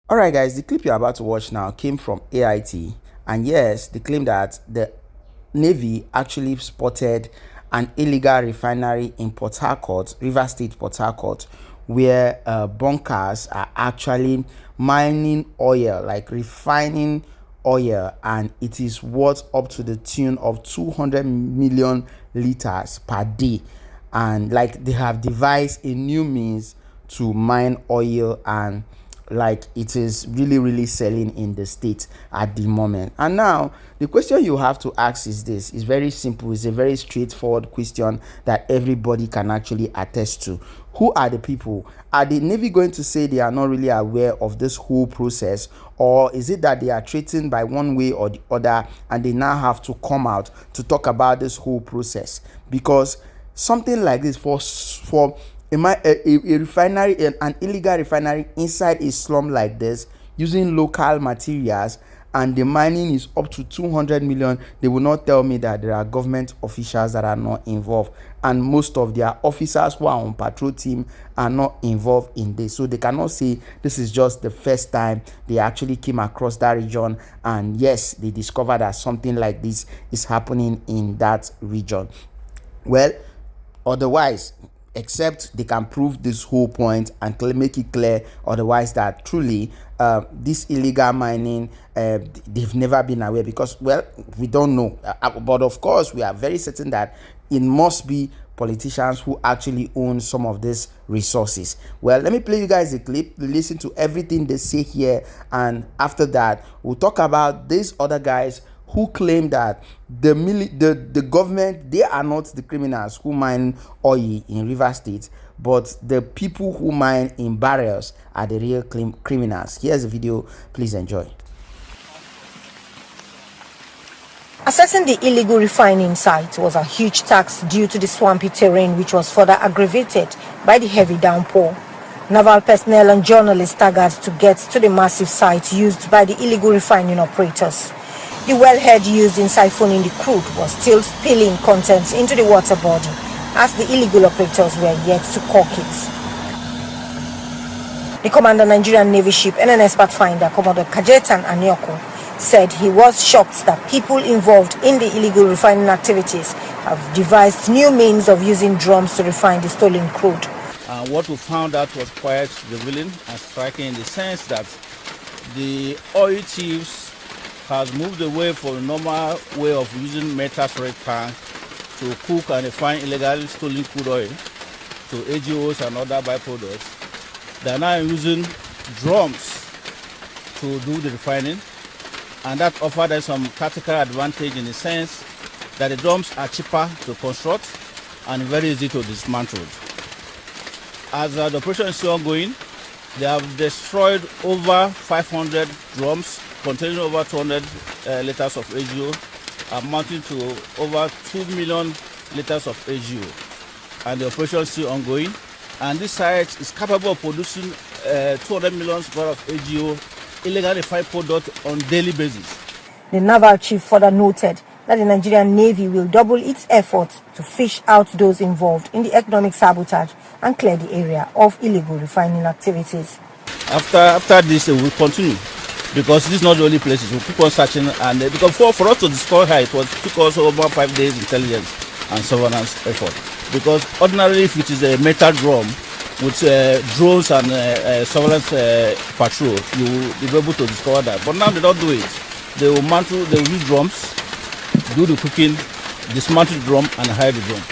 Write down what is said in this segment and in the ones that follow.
All right, guys, the clip you're about to watch now came from AIT, and yes, they claim that the Navy actually spotted an illegal refinery in Port Harcourt, River State, Port Harcourt, where bunkers are actually mining oil, like refining oil, and it is worth up to the tune of 200 million liters per day. And like they have devised a new means to mine oil, and like it is really selling in the state at the moment. And now the question you have to ask is this. It's very simple. It's a very straightforward question that everybody can actually attest to. Who are the people? Are the Navy going to say they are not really aware of this whole process, or is it that they are threatened by one way or the other and they now have to come out to talk about this whole process? Because something like this, for a refinery, an illegal refinery inside a slum like this, using local materials, and the mining is up to 200 million, they will not tell me that there are government officials that are not involved, and most of their officers who are on patrol team are not involved in this. So they cannot say this is just the first time they actually came across that region, and yes, they discovered that something like this is happening in that region. Well, otherwise, except they can prove this whole point and make it clear otherwise that truly this illegal mining, they've never been aware, because, well, we don't know, but of course we are very certain that it must be politicians who actually own some of these resources. Well, let me play you guys a clip, listen to everything they say here, and after that we'll talk about these other guys who claim that the government, they are not the criminals who mine oil in River State, but the people who mine in barrels are the real criminals. Here's the video, please enjoy. Assessing the illegal refining site was a huge task due to the swampy terrain, which was further aggravated by the heavy downpour. Naval personnel and journalists staggered to get to the massive site used by the illegal refining operators. The wellhead used in siphoning the crude was still spilling contents into the water body, as the illegal operators were yet to cork it. The Commander Nigerian Navy ship NNS Pathfinder, Commodore Kajetan Anyoko, said he was shocked that people involved in the illegal refining activities have devised new means of using drums to refine the stolen crude. What we found out was quite revealing and striking, in the sense that the oil thieves has moved away from the normal way of using metal storage tank to cook and refine illegally stolen crude oil to AGOs and other byproducts. They are now using drums to do the refining, and that offers them some tactical advantage in the sense that the drums are cheaper to construct and very easy to dismantle. As the operation is still ongoing, they have destroyed over 500 drums containing over 200 liters of AGO, amounting to over 2 million liters of AGO. And the operation is still ongoing. And this site is capable of producing 200 million barrels of AGO, illegal refined product, on daily basis. The naval chief further noted that the Nigerian Navy will double its efforts to fish out those involved in the economic sabotage and clear the area of illegal refining activities. After this, we will continue, because this is not the only places. We'll keep on searching, and because for us to discover her, it took us over 5 days intelligence and surveillance effort. Because ordinarily, if it is a metal drum with drones and surveillance patrol, you will be able to discover that. But now they don't do it. They will use drums, do the cooking, dismantle the drum, and hide the drum.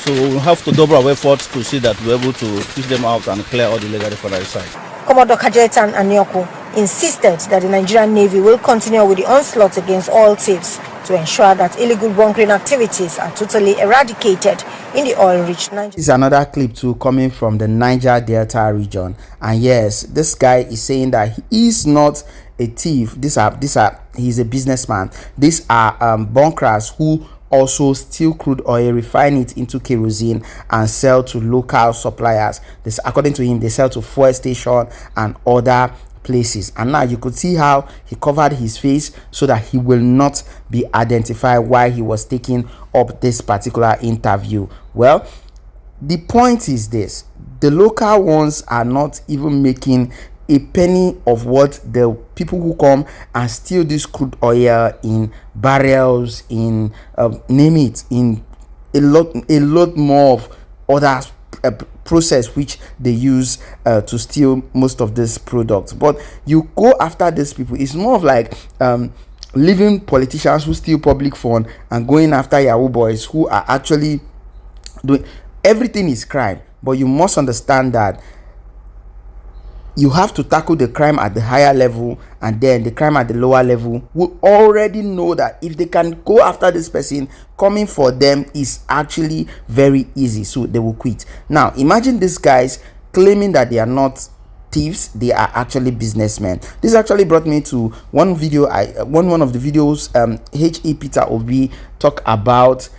So we'll have to double our efforts to see that we're able to fish them out and clear all the illegal refinery sites. Commodore Kajetan Anyoko insisted that the Nigerian Navy will continue with the onslaught against oil thieves to ensure that illegal bunkering activities are totally eradicated in the oil-rich Nigeria. This is another clip too, coming from the Niger Delta region, and yes, this guy is saying that he is not a thief. He's a businessman. These are bunkers who also steal crude oil, refine it into kerosene, and sell to local suppliers. This, according to him, they sell to fuel station and other places. And now you could see how he covered his face so that he will not be identified while he was taking up this particular interview. Well, the point is this: the local ones are not even making a penny of what the people who come and steal this crude oil in barrels, in name it, in a lot more of other process which they use to steal most of this products. But you go after these people, it's more of like leaving politicians who steal public fund and going after Yahoo boys who are actually doing everything is crime. But you must understand that you have to tackle the crime at the higher level, and then the crime at the lower level will already know that if they can go after this person, coming for them is actually very easy, so they will quit. Now imagine these guys claiming that they are not thieves, they are actually businessmen. This actually brought me to one video one of the videos H.E. Peter Obi talk about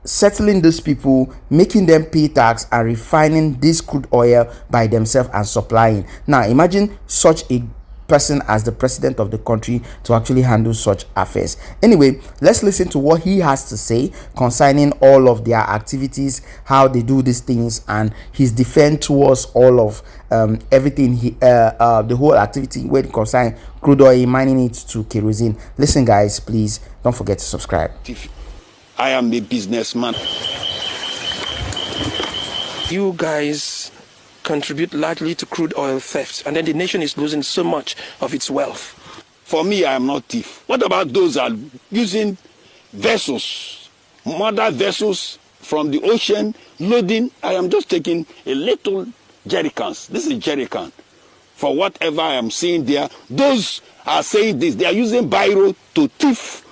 settling these people, making them pay tax and refining this crude oil by themselves and supplying. Now imagine such a person as the president of the country to actually handle such affairs. Anyway, let's listen to what he has to say concerning all of their activities, how they do these things, and his defense towards all of everything the whole activity when it concerns crude oil, mining it to kerosene. Listen guys, please don't forget to subscribe. I am a businessman. You guys contribute largely to crude oil theft, and then the nation is losing so much of its wealth. For me, I am not thief. What about those that are using vessels, mother vessels from the ocean, loading? I am just taking a little jerrycans. This is jerrycan. For whatever I am seeing there, those are saying this. They are using biro to thief.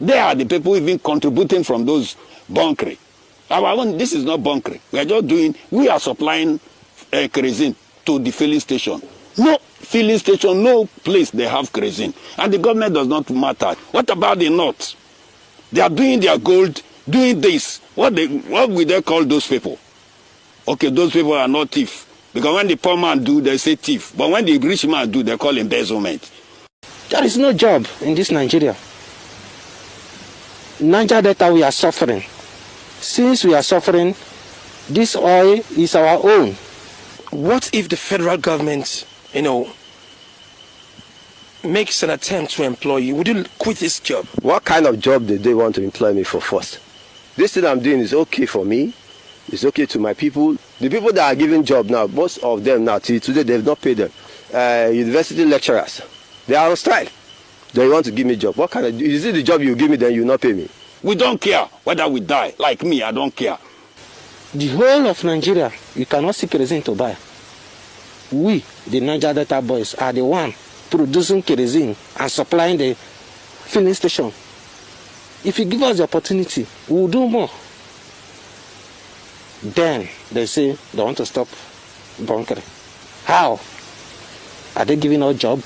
They are the people even contributing from those bunkering. This is not bunkering. We are supplying kerosene to the filling station. No filling station, no place they have kerosene. And the government does not matter. What about the North? They are doing their gold, doing this. What will they call those people? Okay, those people are not thief. Because when the poor man do, they say thief. But when the rich man do, they call embezzlement. There is no job in this Nigeria. Niger Delta, we are suffering. Since we are suffering, this oil is our own. What if the federal government, makes an attempt to employ you? Would you quit this job? What kind of job did they want to employ me for first? This thing I'm doing is okay for me. It's okay to my people. The people that are giving job now, most of them now, till today, they've not paid them. University lecturers, they are on strike. They want to give me a job. What kind of, is it the job you give me, then you not pay me? We don't care whether we die. Like me, I don't care. The whole of Nigeria, you cannot see kerosene to buy. We, the Niger Delta boys, are the one producing kerosene and supplying the filling station. If you give us the opportunity, we will do more. Then they say they want to stop bunkering. How? Are they giving us job?